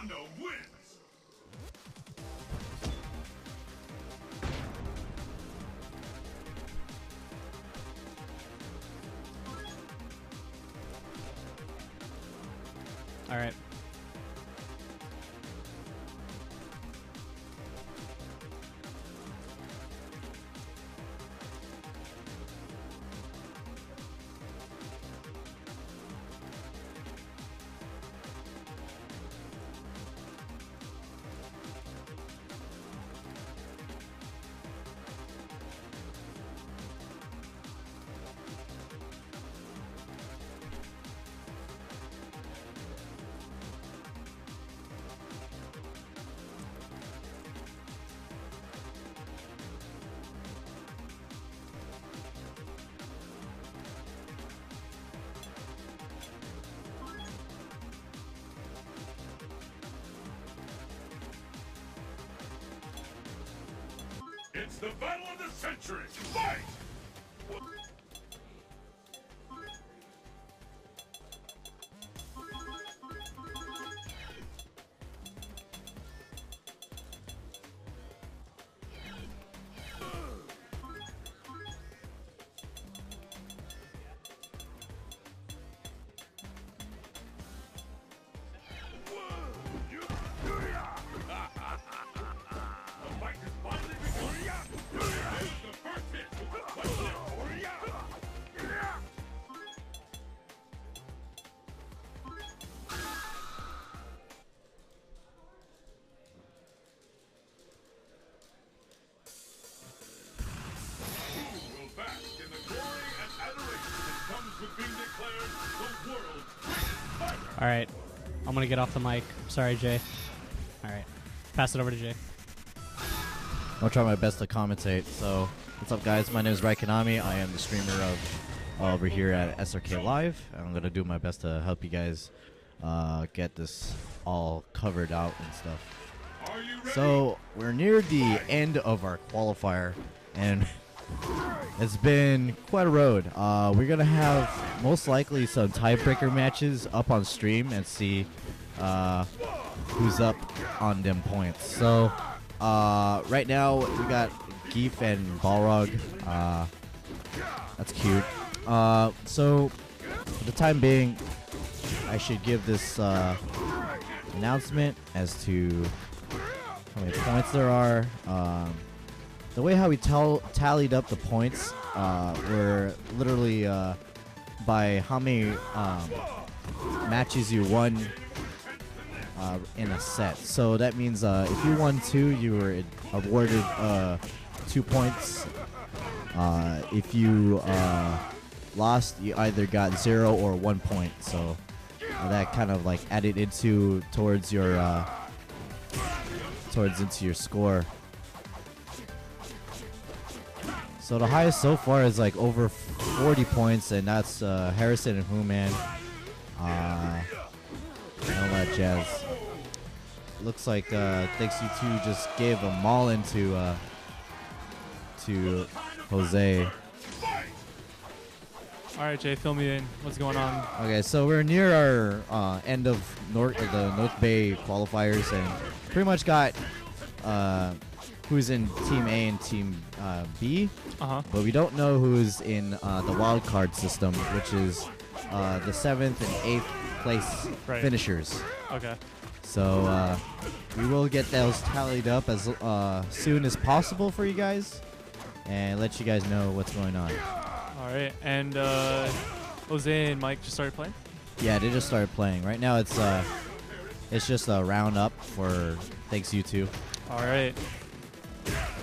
Mondo wins. All right. It's the battle of the century! Fight! All right, I'm gonna get off the mic. Sorry, Jay. All right, pass it over to Jay. I'll try my best to commentate. So, what's up, guys? My name is Raikonami. I am the streamer of over here at SRKlive. I'm gonna do my best to help you guys get this all covered out and stuff. So, we're near the end of our qualifier, and it's been quite a road. We're going to have most likely some tiebreaker matches up on stream and see who's up on them points. So, right now, we got Geef and Balrog. That's cute. So, for the time being, I should give this announcement as to how many points there are. The way how we tallied up the points were literally by how many matches you won in a set. So that means if you won 2, you were awarded 2 points. If you lost, you either got 0 or 1 point. So that kind of like added into towards your into your score. So the highest so far is like over 40 points, and that's Harrison and Human. And all that jazz. Looks like Thanks You 2 just gave a maul to Jose. All right, Jay, fill me in. What's going on? Okay, so we're near our end of the North Bay qualifiers, and pretty much got who's in Team A and Team B. But we don't know who's in the Wildcard system, which is the 7th and 8th place finishers. Okay. So we will get those tallied up as soon as possible for you guys, and let you guys know what's going on. All right, and Jose and Mike just started playing? Yeah, they just started playing. Right now it's just a round up for Thanks You 2. All right.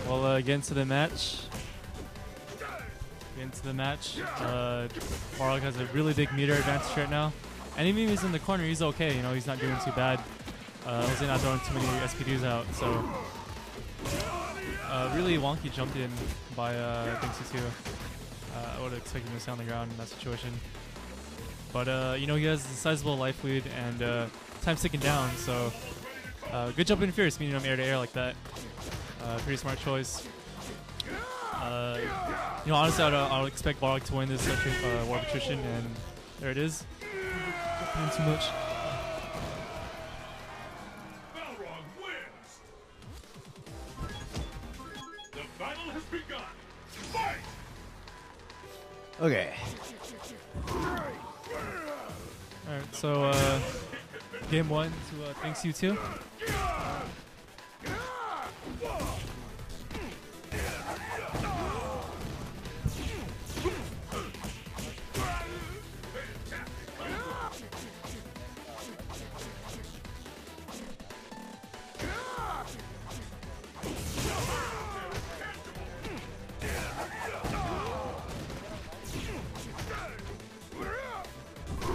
Well, get into the match. Balrog has a really big meter advantage right now. And even if he's in the corner, he's okay. You know, he's not doing too bad. Jose not throwing too many SPDs out. So, really wonky jumped in by Thanks You 2. I would have expected him to stay on the ground in that situation. But, you know, he has a sizable life lead and time's ticking down. So, good jump in Fierce, meeting him air to air like that. Pretty smart choice. You know, honestly, I'll expect Balrog to win this War of Attrition, and there it is. Not too much. Okay. Alright, so game 1 to thanks you too.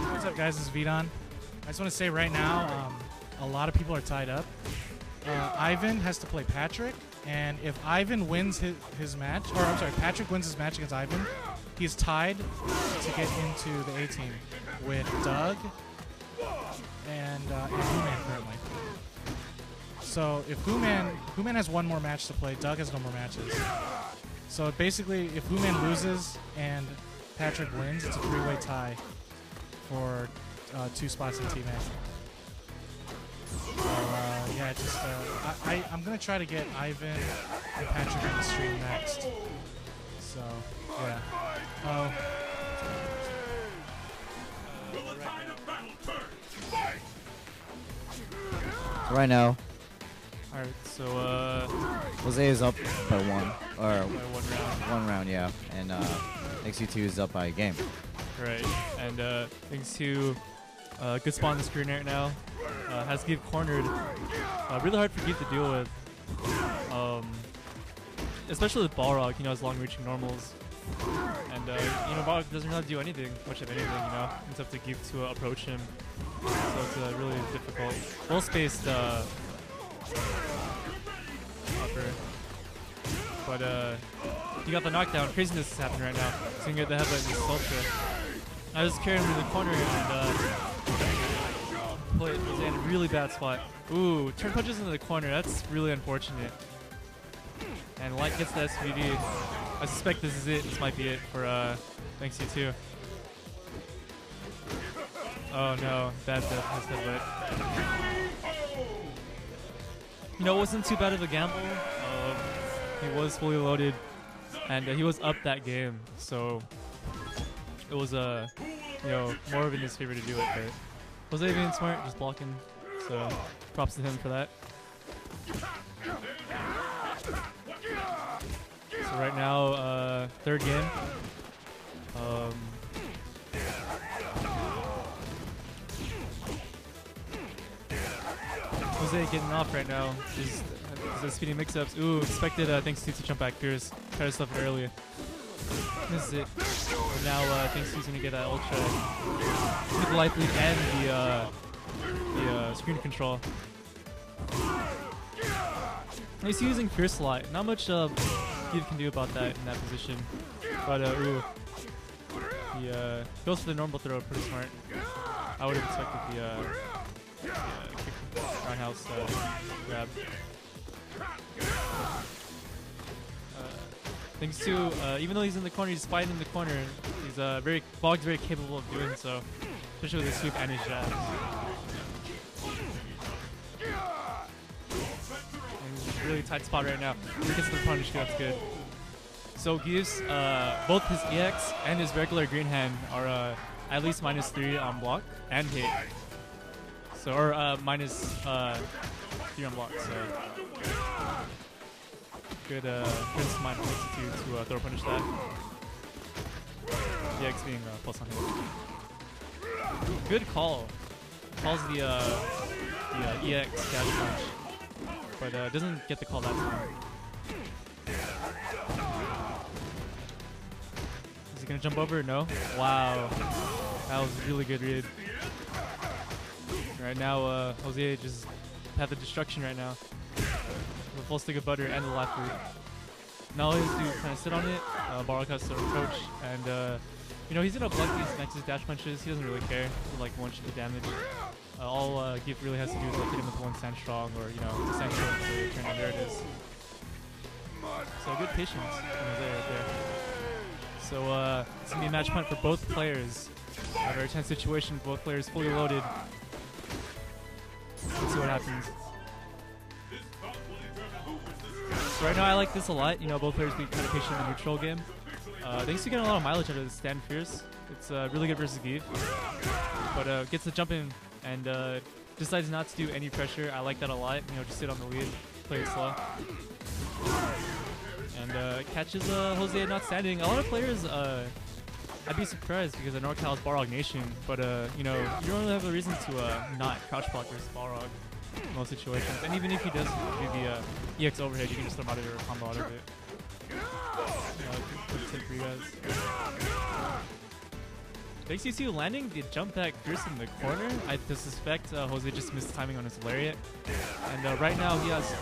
What's up, guys? This is Vidon. I just want to say right now, a lot of people are tied up. Ivan has to play Patrick, and if Ivan wins his match, or I'm sorry, Patrick wins his match against Ivan, he's tied to get into the A team with Doug and Booman currently. So if Booman has one more match to play, Doug has no more matches. So basically, if Booman loses and Patrick wins, it's a 3-way tie for 2 spots in Team A. So yeah, just I'm gonna try to get Ivan and Patrick on the stream next. So yeah. Oh. So right now, Alright, so Jose is up by 1, or by 1 round. 1 round, yeah, and XU2 is up by a game. Right, and thanks to good spot on the screen right now. Has Give cornered. Really hard for Give to deal with. Especially with Balrog, his long-reaching normals. And, Balrog doesn't really do anything, much of anything, It's up to Give to approach him. So it's really difficult. Well-spaced upper. But, he got the knockdown. Craziness is happening right now. So he can get the headbutt in his ultra. I was carrying him in the corner and put Jose in a really bad spot. Ooh, turn punches into the corner. That's really unfortunate. And Light gets the SVD. I suspect this is it. This might be it for thanks you too. Oh no, bad headbutt. It wasn't too bad of a gamble. He was fully loaded, and he was up that game, so it was more of in his favor to do it. But Jose being smart, just blocking, so props to him for that. So right now, 3rd game. Jose getting off right now. He's speeding mix-ups. Ooh, expected thanks to jump back Pierce. Try to stuff it early. This is it. But now thanks to gonna get that ultra with the light bleed and the screen control. He's using Fierce Light. Not much Give can do about that in that position. But ooh, he goes for the normal throw. Pretty smart. I would have expected the roundhouse grab. Thanks to, even though he's in the corner, he's fighting in the corner. He's Bog's very capable of doing so, especially with his sweep and his jabs. And he's in a really tight spot right now. He gets the punish, that's good. So Gives, both his EX and his regular green hand are at least -3 on block and hit. So, or -3 on block, so. Good mind to throw punish that. EX being plus on hit. Good call. Calls the EX dash punch, but doesn't get the call that time. Is he gonna jump over? No. Wow, that was a really good read. Right now, Jose just had the destruction right now. The full stick of butter and the left root. Now all he has to do is kind of sit on it. Balrog has to approach, and he's gonna block these Nexus dash punches. He doesn't really care. He like one the damage. All Gift really has to do is like hit him with one stand strong, or the stand strong turn. And there it is. So good patience right there. So it's gonna be a match point for both players. A very tense situation. Both players fully loaded. Let's see what happens. So right now I like this a lot. Both players being kind of patient in the neutral game. thanks to getting a lot of mileage out of the stand fierce. It's really good versus Give, but gets the jump in and decides not to do any pressure. I like that a lot. You know, just sit on the lead, play it slow, and catches Jose not standing. A lot of players, I'd be surprised because NorCal is Balrog Nation, but you know, you don't really have a reason to not crouch block versus Balrog in most situations. And even if he does do the EX overhead, you can just throw him out of it or combo out of it. Good tip for you guys. Thanks to you landing the jump back Pierce in the corner. I suspect Jose just missed timing on his lariat. And right now he has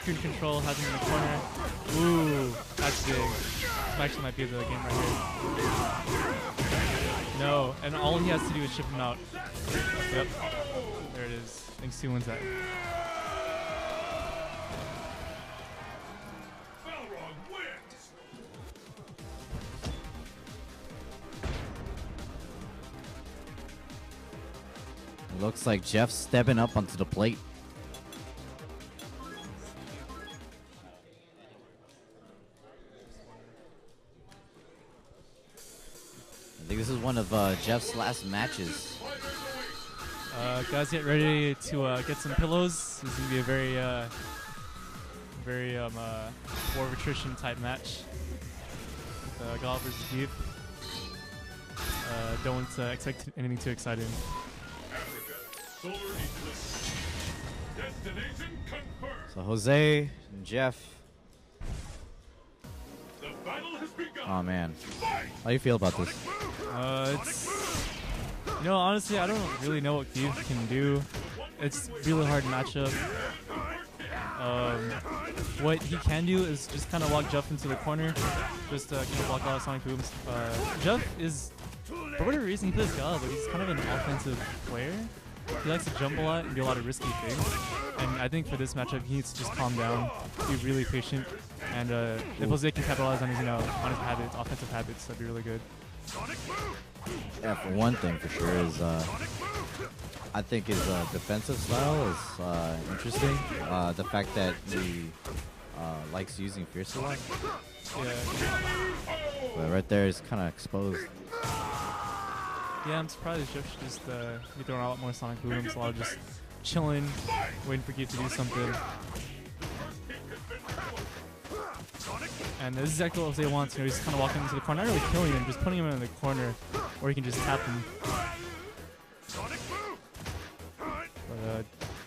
screen control, has him in the corner. Ooh, that's big. This actually might be the game right here. No, and all he has to do is ship him out. Yep, there it is. Thanks to wins that. Balrog wins. Looks like Jeff's stepping up onto the plate. I think this is one of Jeff's last matches. Guys, get ready to get some pillows. This is gonna be a very war of attrition type match. With Golf versus Deep. Don't expect anything too exciting. Solar eclipse. Destination confirmed. So Jose and Jeff. The battle has begun. Oh man, Fight. how do you feel about this? It's, you know, honestly, I don't really know what Give can do. It's really hard matchup. What he can do is just kind of walk Jeff into the corner, just kind of block a lot of sonic booms. Jeff is, for whatever reason, he plays God, but he's kind of an offensive player. He likes to jump a lot and do a lot of risky things. And I think for this matchup, he needs to just calm down, be really patient, and if Jose can capitalize on his, you know, on his habits, offensive habits, that'd be really good. Yeah, for one thing, for sure, is I think his defensive style is interesting. The fact that he likes using Fierce a lot. Yeah. But right there is kind of exposed. Yeah, I'm surprised Jeff should just be throwing a lot more sonic booms, a lot of just chilling, waiting for Give to do something. And this is exactly what Jose wants. You know, he's kind of walking into the corner, not really killing him, just putting him in the corner, or he can just tap him. But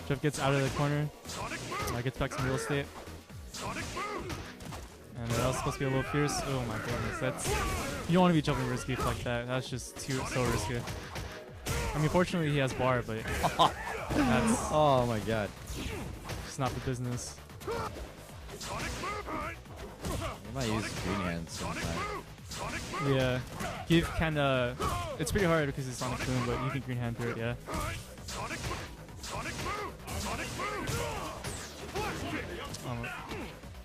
Jeff gets out of the corner, gets back some real estate. And that was supposed to be a little fierce. Oh my goodness, that's, you don't want to be jumping risky like that. That's just so risky. I mean, fortunately he has bar, but that's Oh my god. just not the business. He might use green hands sometime. Yeah, Give can it's pretty hard because it's Sonic Boom, but you can green hand through it, yeah.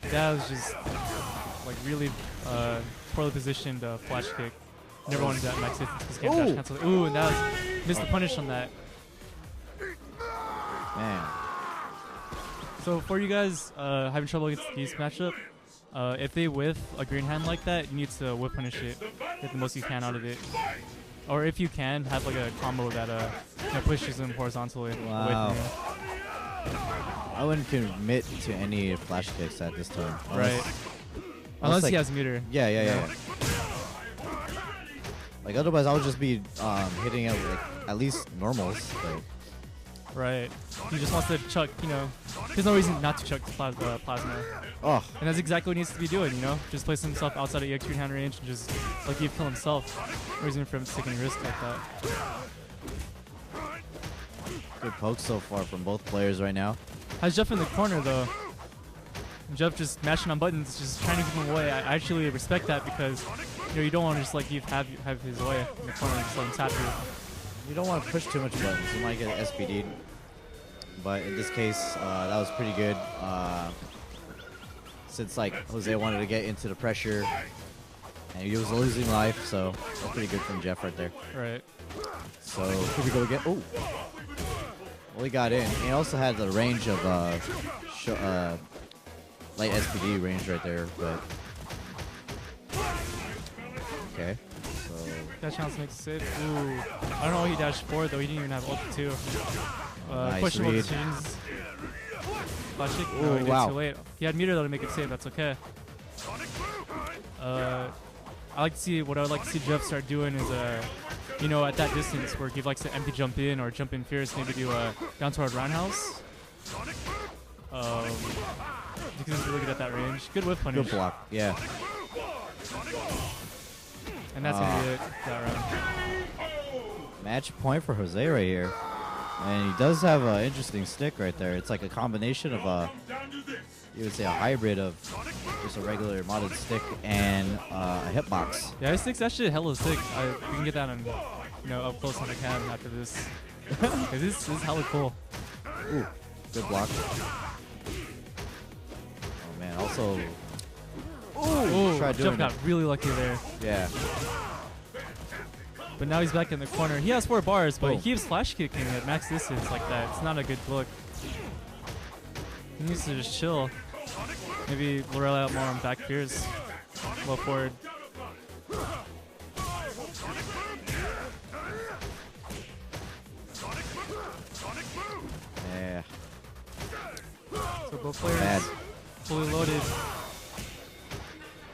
That was just like really poorly positioned flash kick. Never wanted that max hit this game dash cancel. Ooh, and that was missed the punish on that. Man. So for you guys having trouble against the Geese matchup, if they whiff a green hand like that, you need to whip punish it, get the most you can out of it. Or if you can, have like a combo that you know, pushes them horizontally away from you. I wouldn't commit to any flash kicks at this time. Right. Unless he has meter. Yeah. Like otherwise, I would just be hitting it like at least normals. Like. Right. He just wants to chuck, you know. There's no reason not to chuck plasma. Oh. And that's exactly what he needs to be doing, you know? Just place himself outside of EX green hand range and just, like, he'd kill himself. No reason for him to take any risk like that. Good poke so far from both players right now. Has Jeff in the corner, though. And Jeff just mashing on buttons, just trying to keep him away. I actually respect that because, you know, you don't want to just, like, have his way in the corner and just let him tap you. You don't want to push too much buttons. You might get SPD'd. But in this case, that was pretty good. Since like Jose wanted to get into the pressure, and he was losing life, so that's pretty good from Jeff right there. Right. So here we go again. Oh, well, he got in. He also had the range of light SPD range right there, but Okay. So That chance makes it safe. Ooh. I don't know why he dashed forward though. He didn't even have ult too. Nice Questionable read. decisions. Flash kick. Ooh, No, he did wow. too late. He had meter though to make it safe. That's okay. I like to see what I would like to see Jeff start doing is you know, at that distance where he likes to empty jump in or jump in fierce, maybe do a down toward roundhouse. Because he's really good at that range. Good whip punish. good block. Yeah. And that's gonna be it that round. Match point for Jose right here. And he does have an interesting stick right there. It's like a combination of Down to this. you would say a hybrid of just a regular modded stick and a hitbox. Yeah, his stick's actually hella sick. We can get that on, you know, up close on the cam after this. 'Cause this is hella cool. Ooh, good block. Oh man, also. Ooh, try doing Jeff got it. really lucky there. Yeah. But now he's back in the corner. He has 4 bars, but Boom. he keeps flash kicking at max distance like that. It's not a good look. He needs to just chill. Maybe Royale out more on back fears. Low forward. Yeah. So both players Bad. fully loaded.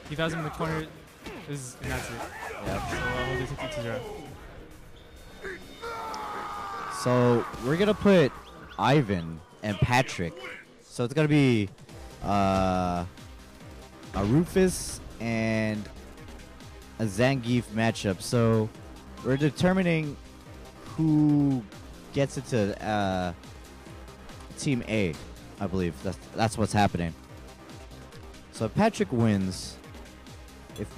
He has him in the corner. And that's it. Yeah. So we'll do 52-0. So we're gonna put Ivan and Patrick. So it's gonna be a Rufus and a Zangief matchup. So we're determining who gets into Team A. I believe that's what's happening. So if Patrick wins, And he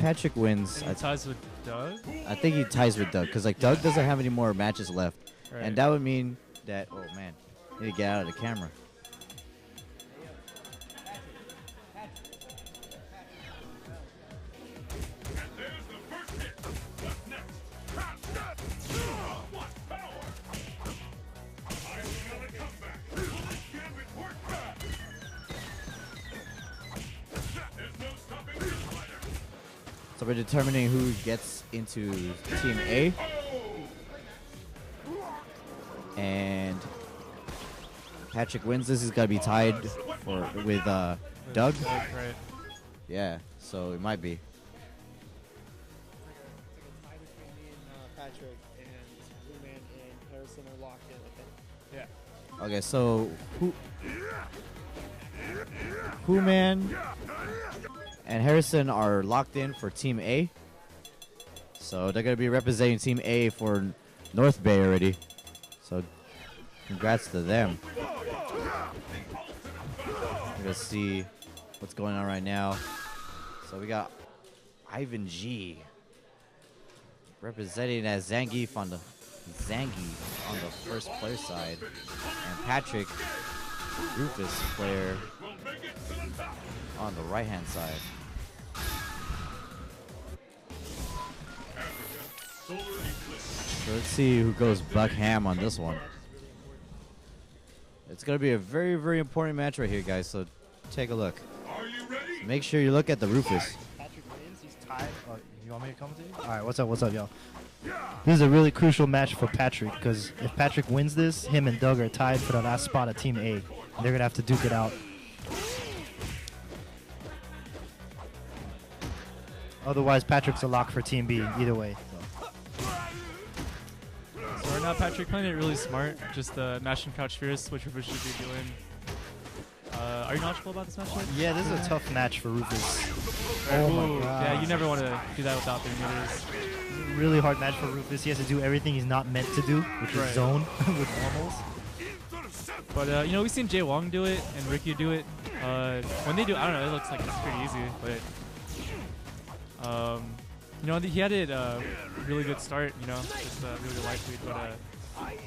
ties with Doug. I think he ties with Doug because like Doug doesn't have any more matches left. Right. And that would mean that, oh man, I need to get out of the camera. There's the first hit. What's next? What power? I'm gonna come back. Gambit work back. There's no stopping this fighter. So we're determining who gets into Team A. And Patrick wins this. He's got to be tied with Doug. Right. Yeah, so it might be. Tie between me and Patrick and Luman and Harrison are locked in, I think. Yeah. Okay, so Who-Man and Harrison are locked in for Team A. So they're going to be representing Team A for North Bay already. So congrats to them. We're going to see what's going on right now. So we got Ivan G representing as Zangief on the first player side, and Patrick Rufus player on the right hand side. So let's see who goes buck ham on this one. It's gonna be a very, very important match right here, guys. So take a look. Are you ready? Make sure you look at the Rufus. Patrick wins, he's tied. Oh, you want me to commentate? All right, what's up, y'all? This is a really crucial match for Patrick because if Patrick wins this, him and Doug are tied for the last spot at Team A. And they're gonna have to duke it out. Otherwise, Patrick's a lock for Team B. Either way. So right now, Patrick playing it really smart. Just mash and crouch fierce, which Rufus should be doing. Are you knowledgeable about this matchup? Yeah, this is a tough match for Rufus. Ooh, Oh my god. Yeah, you never want to do that without 3 meters. Really hard match for Rufus. He has to do everything he's not meant to do, which Right. is zone with normals. But you know, we've seen Jay Wong do it and Ricky do it. When they do, I don't know, it looks like it's pretty easy. But you know, he had it really good start. You know, just really good life lead. But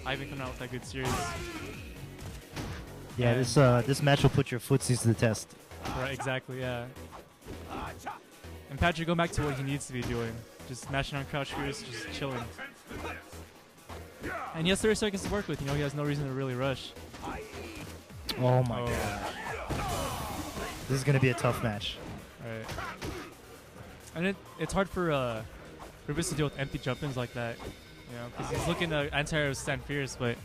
Ivan coming out with that good series. Yeah, this match will put your footsies to the test. Right, exactly. Yeah. And Patrick going back to what he needs to be doing, just mashing on crouch fierce, just chilling. And he has 30 seconds to work with. You know, he has no reason to really rush. Oh my Oh. god. This is gonna be a tough match. Right. And it's hard for Rubis to deal with empty jump-ins like that. You know, because he's looking to anti-air stand fierce, but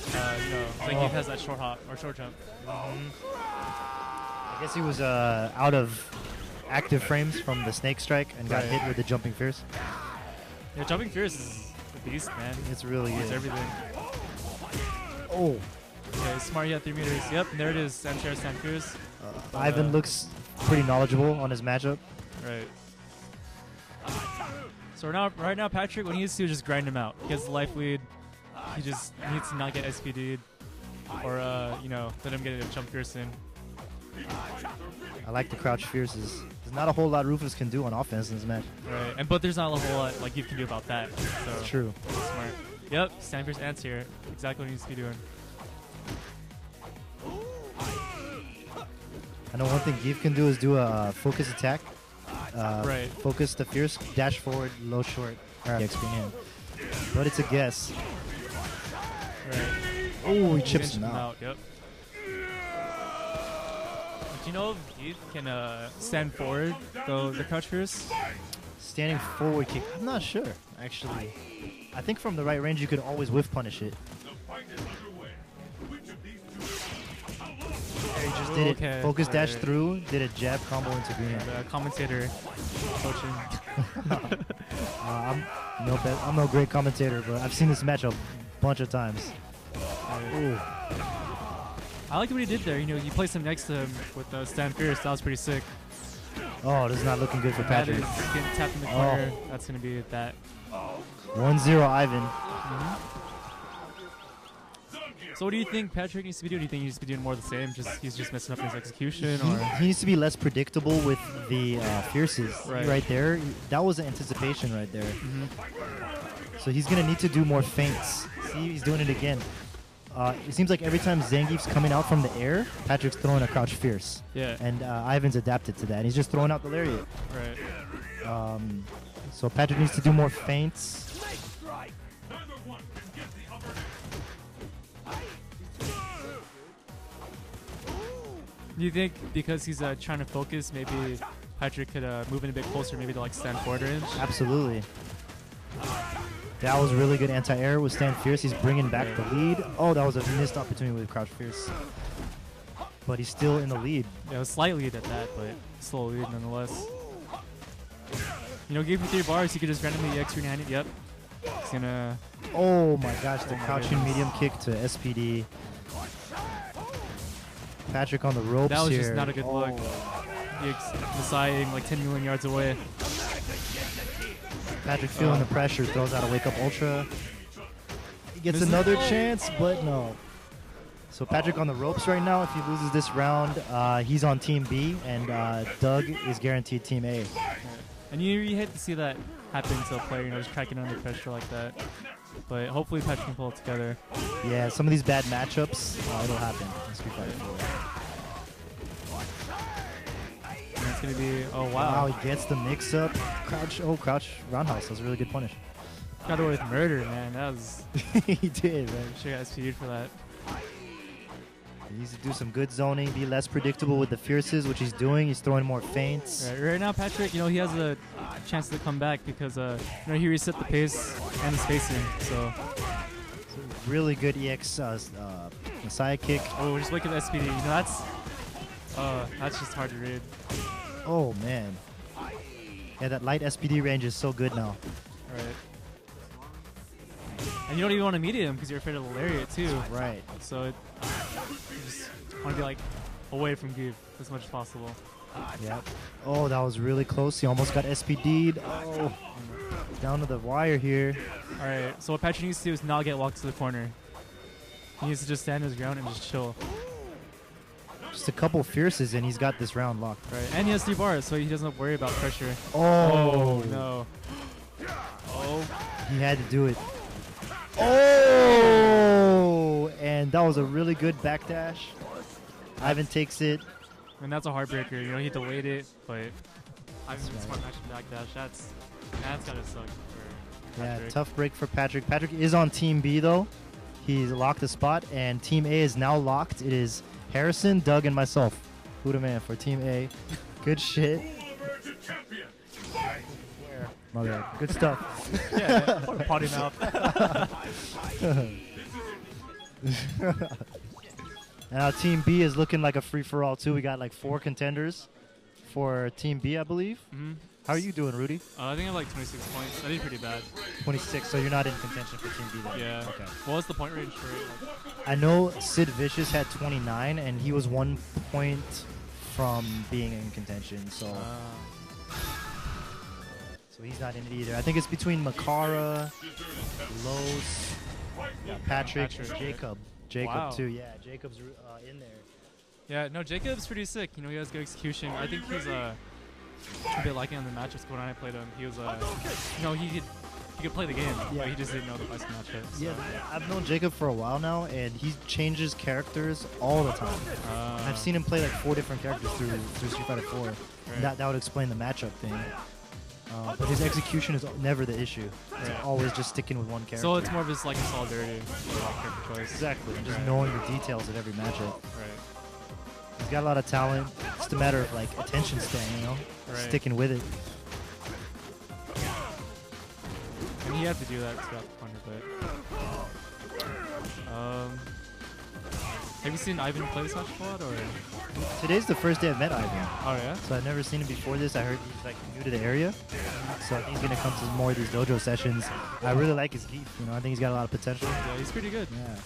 you know, Zangief has that short hop or short jump. I guess he was out of active frames from the snake strike and got hit with the jumping fierce. Yeah, jumping fierce is a beast, man. It's really It's good. everything. Oh, Okay, smart, yeah, 3 meters. Yep, and there it is. Anti-air stand fierce. Ivan looks pretty knowledgeable on his matchup. Right. So right now, Patrick, what he needs to do is just grind him out. He has the life lead. He just needs to not get SPD'd or, you know, let him get a jump fierce in. I like the crouch fierces. There's not a whole lot Rufus can do on offense in this match. Right, but there's not a whole lot like you can do about that. So It's true. smart. Yep, stand fierce anti-air. Exactly what he needs to be doing. I know one thing Give can do is do a focus attack. Right. Focus the fierce, dash forward, low short, or XP in. But it's a guess. Right. Oh, he He's chips inching him out. Yep. Do you know if Heath can stand forward, though, the crouch fierce? Standing forward kick. I'm not sure, actually. I think from the right range you could always whiff punish it. The fight is underway. Which of these two? There he just did Okay, it. Focus dash alright. through, did a jab combo into green. The commentator coaching. I'm no great commentator, but I've seen this match a bunch of times. Ooh. I like what he did there. You know, you placed him next to him with stand fierce. That was pretty sick. Oh, this is not looking good for That Patrick. is getting tapped in the corner. That's going to be that. 1-0 Ivan. So what do you think Patrick needs to be doing? Do you think he needs to be doing more of the same? He's just messing up his execution, or He needs to be less predictable with the fierces Right. there. That was the anticipation right there. So he's going to need to do more feints. See, he's doing it again. It seems like every time Zangief's coming out from the air, Patrick's throwing a crouch fierce. yeah, And Ivan's adapted to that. And he's just throwing out the lariat. right. So Patrick needs to do more feints. Neither one can get the upper Do you think because he's trying to focus, maybe Patrick could move in a bit closer, maybe to like stand forward range? Absolutely. That was really good anti-air with Stand Fierce. He's bringing back the lead. Oh, that was a missed opportunity with Crouch Fierce. But he's still in the lead. Yeah, it was slight lead at that, but still a lead nonetheless. You know, give him 3 bars, he could just randomly EX green handed. Yep. He's gonna. Oh my gosh, the Oh my crouching goodness. medium kick to SPD. Patrick on the ropes That was here. just not a good look. Deciding like 10 million yards away. Patrick feeling the pressure, throws out a wake up ultra. He gets Misses- another Oh. chance, but no. So Patrick on the ropes right now. If he loses this round, he's on Team B, and Doug is guaranteed Team A. And you hate to see that happen to a player, you know, just cracking under pressure like that. But hopefully Patrick can pull it together. Yeah, some of these bad matchups, it'll happen in Street Fighter 4. And it's gonna be, oh Wow, wow. he gets the mix-up. Crouch roundhouse. That was a really good punish. Got away with murder, man. That was, He did, man. sure got SPU'd for that. He needs to do some good zoning, be less predictable with the fierces, which he's doing. He's throwing more feints. Right now, Patrick, you know, he has a chance to come back because, you know, he reset the pace and the spacing. So, Really good EX Messiah kick. oh, just look at the SPD. You know, that's just hard to read. Oh, man. Yeah, that light SPD range is so good now. Right. And you don't even want to meet him because you're afraid of the lariat too. Right. So you just want to be like away from Give as much as possible. Yep. Oh, that was really close. He almost got SPD'd. Oh, down to the wire here. All right. So what Patrick needs to do is not get walked to the corner. He needs to just stand his ground and just chill. Just a couple fierces, and he's got this round locked. Right. And he has 3 bars, so he doesn't have to worry about pressure. Oh, No. Oh. he had to do it. Oh, and that was a really good backdash. Ivan takes it. And that's a heartbreaker. You know, he delayed it, but I haven't been smart match backdash. That's gotta suck for Yeah, Patrick. tough break for Patrick. Patrick is on Team B, though. He's locked the spot, and Team A is now locked. It is Harrison, Doug, and myself. Who the man for Team A. Good shit. over to champion. My bad. Good stuff. Yeah, potty mouth. Now Team B is looking like a free-for-all too. We got like 4 contenders for Team B, I believe. Mm-hmm. How are you doing, Rudy? I think I have like 26 points. I did pretty bad. 26, so you're not in contention for Team B then? Yeah. Okay. What was the point range for it? Like, I know Sid Vicious had 29, and he was 1 point from being in contention, so he's not in it either. I think it's between Makara, Los, Patrick, Patrick. Jacob Wow. too. Yeah, Jacob's in there. yeah, no, Jacob's pretty sick. You know, he has good execution. I think he's a bit lacking on the matchups. When I played him, he was you know, he could play the game, but he just didn't know the best matchups. So. Yeah, I've known Jacob for a while now, and he changes characters all the time. I've seen him play like 4 different characters through Street Fighter 4. Right. That would explain the matchup thing. But his execution is never the issue. It's Right. always just sticking with one character. So it's more of just like a solidarity character choice. Exactly, and just Right. knowing the details of every matchup. Right. He's got a lot of talent. It's just a matter of like attention span, you know, Right. sticking with it. And he had to do that throughout the corner, but have you seen Ivan play this match a lot, or? Today's the first day I've met Ivan, Oh yeah. so I've never seen him before this. I heard he's like new to the area, so I think he's gonna come to more of these dojo sessions. I really like his geef. You know, I think he's got a lot of potential. Yeah, he's pretty good. Yeah.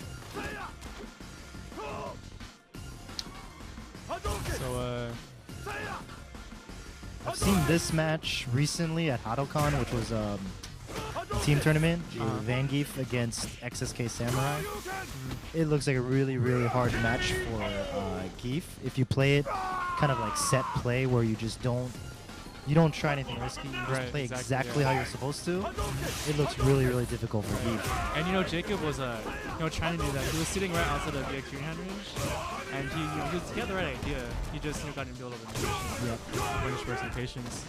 So I've seen this match recently at Hadoken, which was a team tournament. Van Geef against XSK Samurai. It looks like a really, really hard match for Geef. If you play it kind of like set play where you just don't try anything risky. You just Right, play exactly, exactly yeah. how you're supposed to. It looks really, really difficult for Geef. and you know, Jacob was you know, trying to do that. He was sitting right outside of the extreme hand range, and he had the right idea. He just got to build up a bunch of and patience.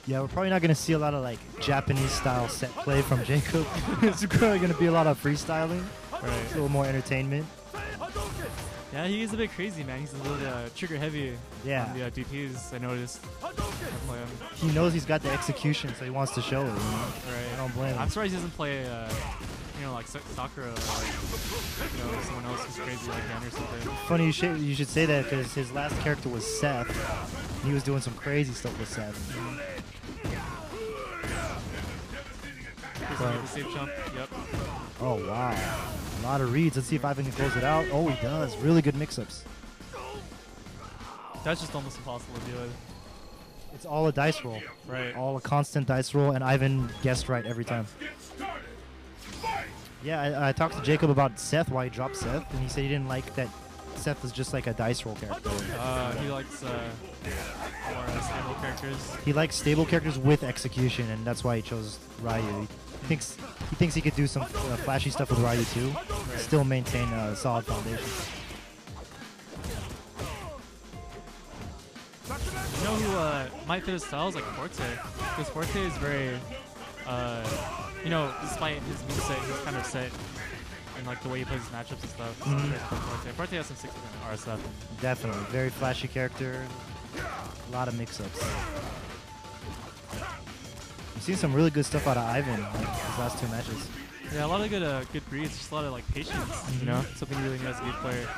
Yeah, we're probably not going to see a lot of like Japanese style set play from Jacob. It's probably going to be a lot of freestyling. Right. A little more entertainment. Yeah, he is a bit crazy, man. He's a little trigger heavy Yeah. on the DPs, I noticed. I play him. He knows he's got the execution, so he wants to show it. You know? Right. I don't blame him. I'm surprised he doesn't play, you know, like Sakura or like, you know, someone else who's crazy like him or something. Funny you should say that because his last character was Seth. He was doing some crazy stuff with Seth. He's gonna get the safe jump. Yep. Oh wow, a lot of reads. Let's see if Ivan can close it out. Oh, he does. Really good mix-ups. That's just almost impossible to do it. It's all a dice roll. Right. All a constant dice roll, and Ivan guessed right every time. Yeah, I talked to Jacob about Seth, why he dropped Seth, and he said he didn't like that Seth was just like a dice roll character. He likes more stable characters. He likes stable characters with execution, and that's why he chose Ryu. He thinks he could do some flashy stuff with Ryu too, still maintain a solid foundation. You know who might fit his style is like Forte, because Forte is very, you know, despite his moveset, he's kind of set in like the way he plays his matchups and stuff. Forte has some 6% RSF. Definitely, very flashy character. A lot of mix-ups. We've seen some really good stuff out of Ivan like, his last 2 matches. Yeah, a lot of good reads, just a lot of like patience, you know, something he really knows as a good player.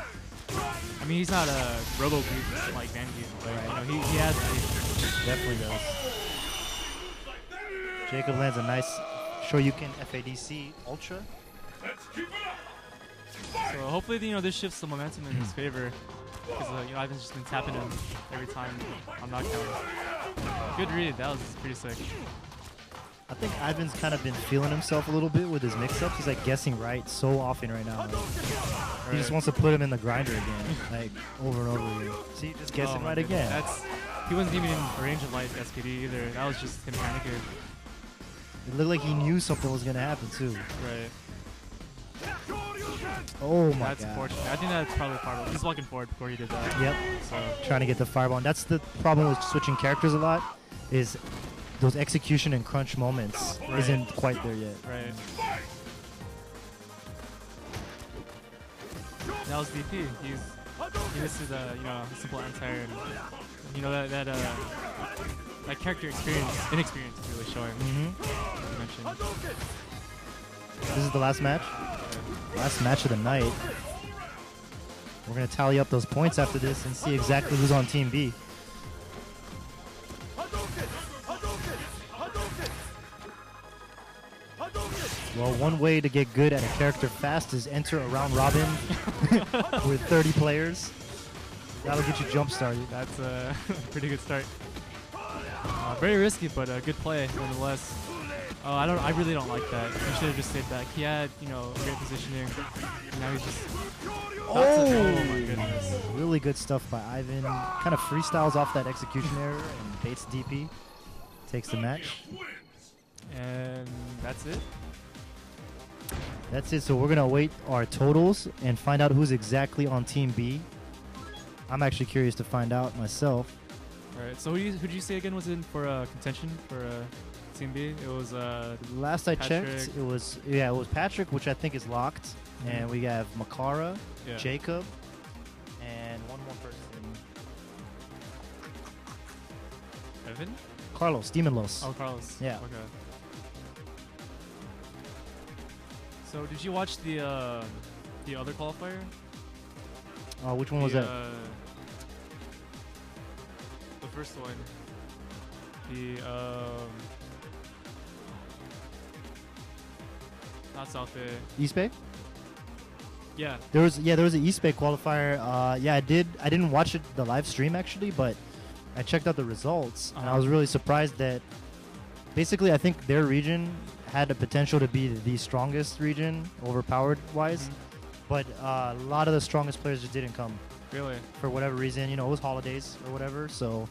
I mean, he's not a robo beat like Van Geef, but you know, he has patience. Definitely does. Jacob lands a nice Shoryuken FADC Ultra. So hopefully, you know, this shifts the momentum in his favor, because you know, Ivan's just been tapping him every time on knockdown. Good read, that was pretty sick. I think Ivan's kind of been feeling himself a little bit with his mix-ups. He's like guessing right so often right now. He just wants to put him in the grinder again, like over and over again. See, just guessing right again. He wasn't even in range of light SPD either. That was just him panicking. It looked like he knew something was gonna happen too. Right. Oh my That's god. unfortunate. I think that's probably part of it. He's walking forward before he did that. Yep. So Trying to get the fireball. And that's the problem with switching characters a lot, is those execution and crunch moments isn't quite there yet. right. That was DP. He misses a simple anti-air, and that character inexperience is really showing. You mentioned. This is the last match. Last match of the night. We're gonna tally up those points after this and see exactly who's on Team B. Well, one way to get good at a character fast is enter a round robin with 30 players. That'll get you jump started. That's a pretty good start. Very risky, but a good play nonetheless. Oh, I really don't like that. He should have just stayed back. He had, great positioning. And now he's just. Oh my goodness. Really good stuff by Ivan. Kind of freestyles off that execution error and baits DP. Takes the match. And that's it. That's it. So we're gonna await our totals and find out who's exactly on Team B. I'm actually curious to find out myself. All right. So who'd you say again was in for contention for Team B? It was last I Patrick. checked, it was Patrick, which I think is locked, and we have Makara, Jacob, and one more person. Evan? Carlos, Demon Los. Oh, Carlos. Yeah. Okay. So did you watch the other qualifier? Which one was that? The first one. The not South Bay. East Bay? Yeah. There was an East Bay qualifier. I didn't watch it the live stream actually, but I checked out the results and I was really surprised that basically I think their region had the potential to be the strongest region, overpowered wise, but a lot of the strongest players just didn't come. Really? For whatever reason, it was holidays or whatever, so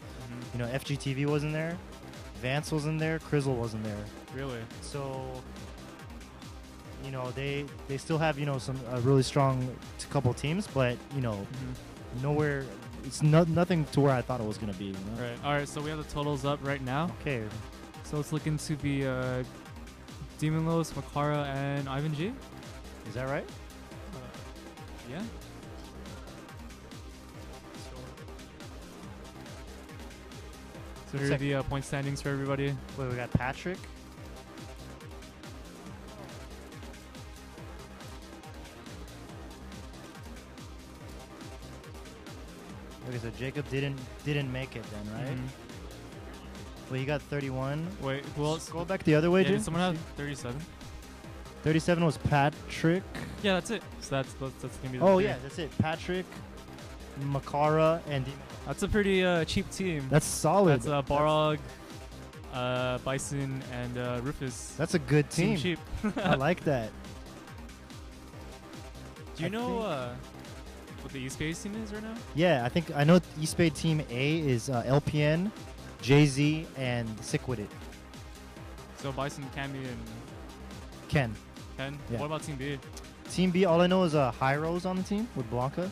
FGTV wasn't there, Vance wasn't there, Crizzle wasn't there. Really? So they still have some really strong couple teams, but nowhere. It's nothing to where I thought it was gonna be. Right. All right. So we have the totals up right now. Okay. So it's looking to be Demon Los, Makara, and Ivan G. Is that right? Yeah. So here are the point standings for everybody. Wait, we got Patrick. Okay, so Jacob didn't make it then, right? Well, you got 31. Wait, who else? Go back the other way, yeah, dude. Did someone have 37? 37 was Patrick. Yeah, that's it. So that's gonna be. Oh yeah, that's it. Patrick, Makara, and Demon. That's a pretty cheap team. That's solid. That's Balrog, Bison, and Rufus. That's a good team. Cheap. I like that. Do you know what the East Bay team is right now? Yeah, I know East Bay Team A is LPN, Jay-Z, and Sick With It. So Bison, Cammy, and Ken. Yeah. What about Team B? Team B, all I know is Hyro's on the team with Blanca.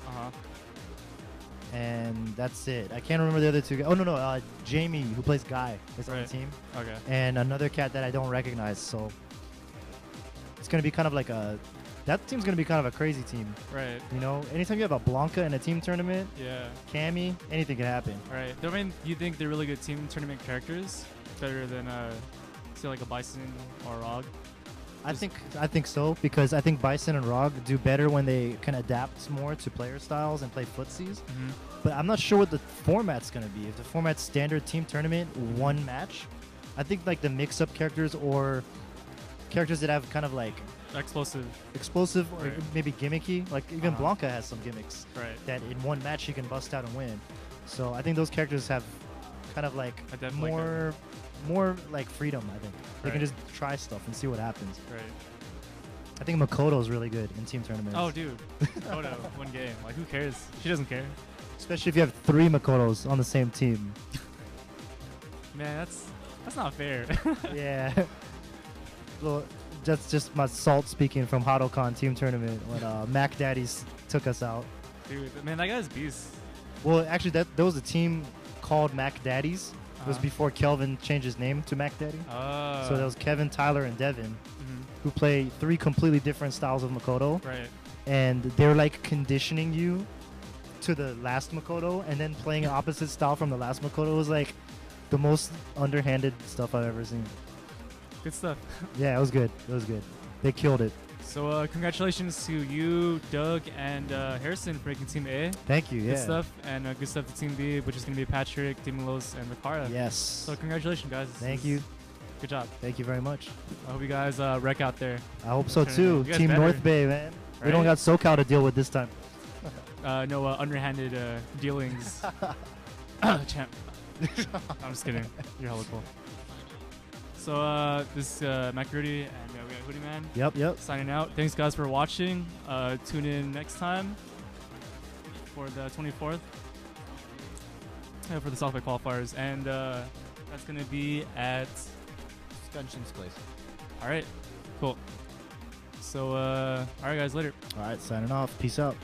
And that's it. I can't remember the other two guys. Oh, no. Jamie, who plays Guy, is on the team. Okay. And another cat that I don't recognize. So it's going to be kind of like that team's going to be kind of a crazy team. Right. Anytime you have a Blanca in a team tournament, yeah, Cammy, anything can happen. Right. I mean, you think they're really good team tournament characters? Better than, say, like a Bison or a Rog? I think so, because I think Bison and Rog do better when they can adapt more to player styles and play footsies. But I'm not sure what the format's going to be. If the format's standard team tournament, one match, I think like the mix-up characters or characters that have kind of like explosive or maybe gimmicky. Like even Blanca has some gimmicks that in one match you can bust out and win. So I think those characters have kind of like more like freedom. I think they can just try stuff and see what happens. Right. I think Makoto's really good in team tournaments. Oh, dude, Makoto, one game. Like, who cares? She doesn't care. Especially if you have 3 Makotos on the same team. Man, that's not fair. Yeah. Well, that's just my salt speaking from Hadoken team tournament when Mac Daddies took us out. Dude, man, that guy's beast. Well, actually, there was a team called Mac Daddies. It was before Kelvin changed his name to Mac Daddy. So there was Kevin, Tyler, and Devin, who play 3 completely different styles of Makoto. Right. And they're like conditioning you to the last Makoto and then playing an opposite style from the last Makoto was like the most underhanded stuff I've ever seen. Good stuff. Yeah, it was good. It was good. They killed it. So congratulations to you, Doug, and Harrison for making Team A. Thank you. Yeah. Good stuff. And good stuff to Team B, which is going to be Patrick, Dimilos, and Makara. Yes. So congratulations, guys. Thank you. Good job. Thank you very much. I hope you guys wreck out there. I hope so Turn it too. in. You guys Team better. North Bay, man. We don't Right? got SoCal to deal with this time. No underhanded dealings. Champ. I'm just kidding. You're hella cool. So this is Macarudi, and we got Hoodie Man Yep. signing out. Thanks guys for watching. Tune in next time for the 24th for the South by Qualifiers, and that's gonna be at Scunction's place. all right, cool. So all right guys, later. All right, signing off. Peace out.